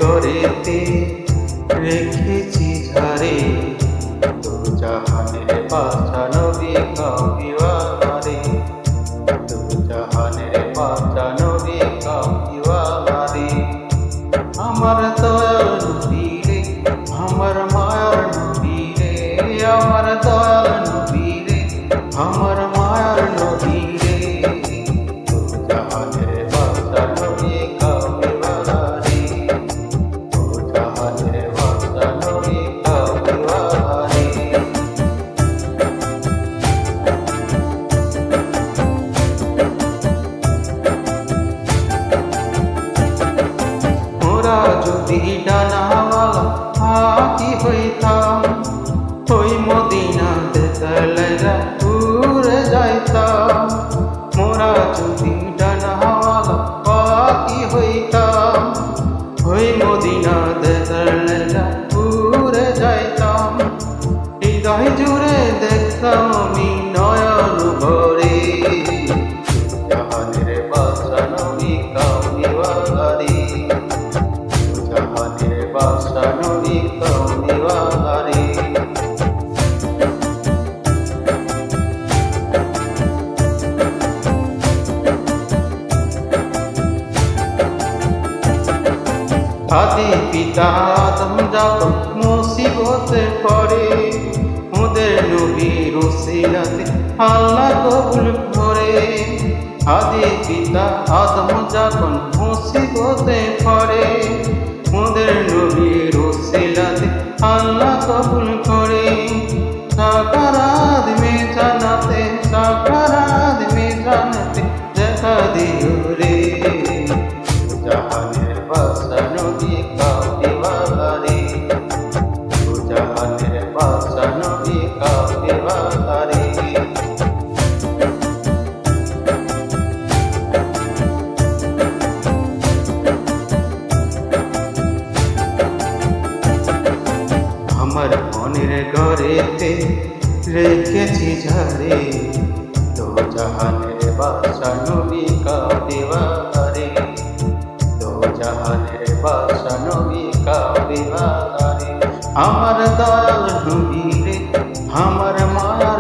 ঘরেতে রেখেছি ঝাড়ে, দু জাহানের বাদশা নবী কামলিওয়ালা, দু জাহানের বাদশা নবী কামলিওয়ালা। আমার দয়াল নবী রে, আমার মায়ার নবী রে, আমার দয়াল নবী রে, আমার মায়ার নবী রে, দু জাহানের বাদশা নবী কামলিওয়ালা রে, দু জাহানের বাদশা নবী কামলিওয়ালা রে। মোরা যদি ডানাওয়ালা পাখি হইতাম, ওই মদিনাতে তলাইয়া উড়ে যাইতাম। মোরা যদি ডানাওয়ালা পাখি হইতাম, ওই মদিনাতে তলাইয়া উড়ে যাইতাম। হৃদয় জুড়ে দেখতাম আমি নয়ন ভরে, জাহানের বাদশা নবী কামলিওয়ালা রে, জাহানের বাদশা নবী কামলিওয়ালা রে। আদি পিতা আদম যখন মুসিবতে পড়ে, ওদের নবীর ওসিলাতে আল্লাহ কবুল করে। আদি পিতা আদম যখন মুসিবতে পড়ে, ওদের নবীর ওসিলাতে আল্লাহ কবুল করে। সাকারাত মে জানাতে, সাকারাত মে জানাতে দেখা দিও রে, জাহানের বাদশা নবী কামলিওয়ালা রে, দু জাহানের বাদশা নবী কামলিওয়ালা রে। আমার মনের ঘরেতে রেখেছি ঝাড়ে, দু জাহানের বাদশা নবী কামলিওয়ালা রে, দু জাহানের বাদশা নবী কামলিওয়ালা রে। আমার দয়াল নবী রে, আমার মায়ার